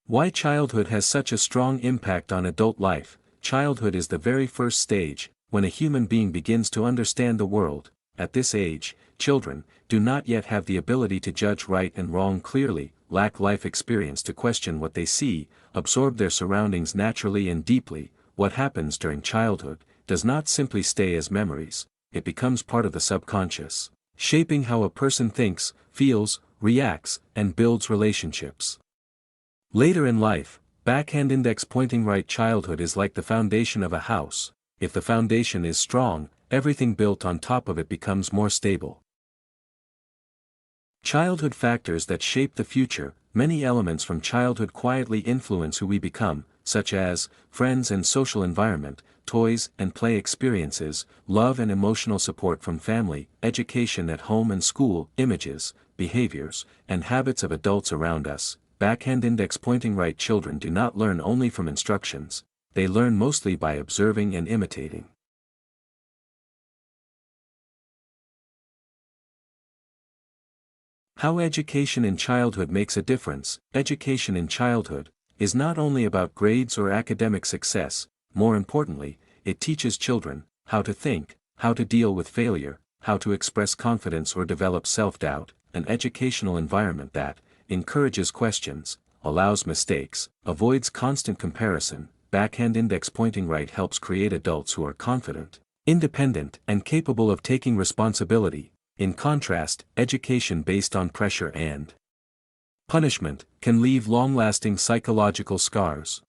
Why childhood has such a strong impact on adult life. Childhood is the very first stage, when a human being begins to understand the world. At this age, children do not yet have the ability to judge right and wrong clearly, lack life experience to question what they see, absorb their surroundings naturally and deeply. What happens during childhood does not simply stay as memories, it becomes part of the subconscious, shaping how a person thinks, feels, reacts, and builds relationships. Later in life, backhand index pointing right. Childhood is like the foundation of a house. If the foundation is strong, everything built on top of it becomes more stable. Childhood factors that shape the future. Many elements from childhood quietly influence who we become, such as friends and social environment, toys and play experiences, love and emotional support from family, education at home and school, images, behaviors, and habits of adults around us. Backhand index pointing right. Children do not learn only from instructions, they learn mostly by observing and imitating. How education in childhood makes a difference. Education in childhood is not only about grades or academic success. More importantly, it teaches children how to think, how to deal with failure, how to express confidence or develop self-doubt. An educational environment that encourages questions, allows mistakes, avoids constant comparison. Backhand index pointing right helps create adults who are confident, independent, and capable of taking responsibility. In contrast, education based on pressure and punishment can leave long-lasting psychological scars.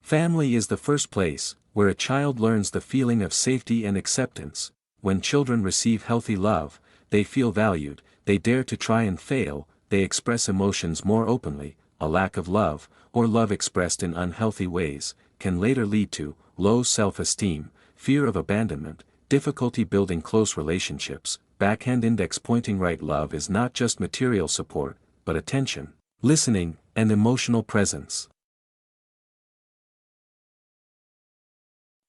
Family is the first place where a child learns the feeling of safety and acceptance. When children receive healthy love, they feel valued, they dare to try and fail, they express emotions more openly. A lack of love, or love expressed in unhealthy ways, can later lead to low self-esteem, fear of abandonment, difficulty building close relationships. Backhand index pointing right. Love is not just material support, but attention, listening, and emotional presence.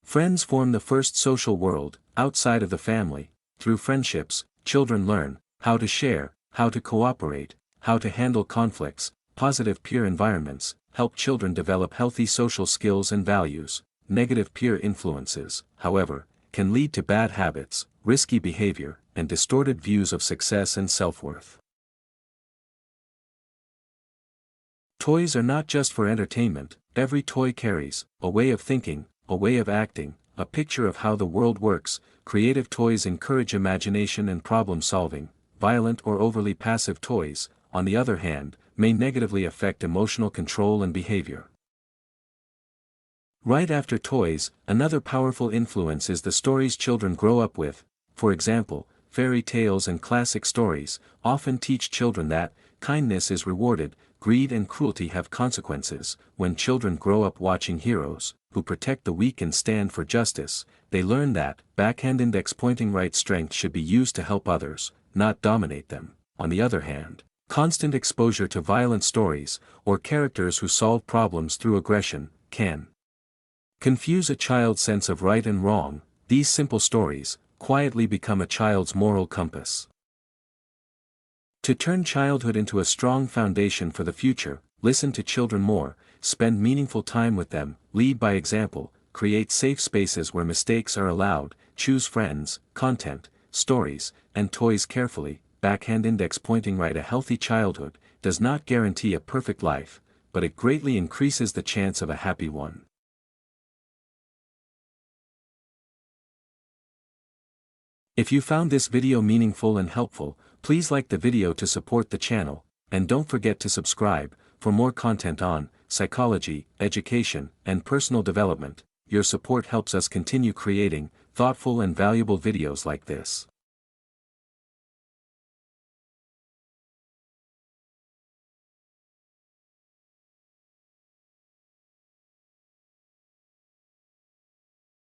Friends form the first social world, outside of the family. Through friendships, children learn how to share, how to cooperate, how to handle conflicts. Positive peer environments help children develop healthy social skills and values. Negative peer influences, however, can lead to bad habits, risky behavior, and distorted views of success and self-worth. Toys are not just for entertainment. Every toy carries a way of thinking, a way of acting, a picture of how the world works. Creative toys encourage imagination and problem-solving. Violent or overly passive toys, on the other hand, may negatively affect emotional control and behavior. Right after toys, another powerful influence is the stories children grow up with. For example, fairy tales and classic stories often teach children that kindness is rewarded, greed and cruelty have consequences. When children grow up watching heroes who protect the weak and stand for justice, they learn that backhand index pointing right. Strength should be used to help others, not dominate them. On the other hand, constant exposure to violent stories, or characters who solve problems through aggression, can confuse a child's sense of right and wrong. These simple stories quietly become a child's moral compass. To turn childhood into a strong foundation for the future, listen to children more, spend meaningful time with them, lead by example, create safe spaces where mistakes are allowed, choose friends, content, stories, and toys carefully. Backhand index pointing right. A healthy childhood does not guarantee a perfect life, but it greatly increases the chance of a happy one. If you found this video meaningful and helpful, please like the video to support the channel, and don't forget to subscribe for more content on psychology, education, and personal development. Your support helps us continue creating thoughtful and valuable videos like this.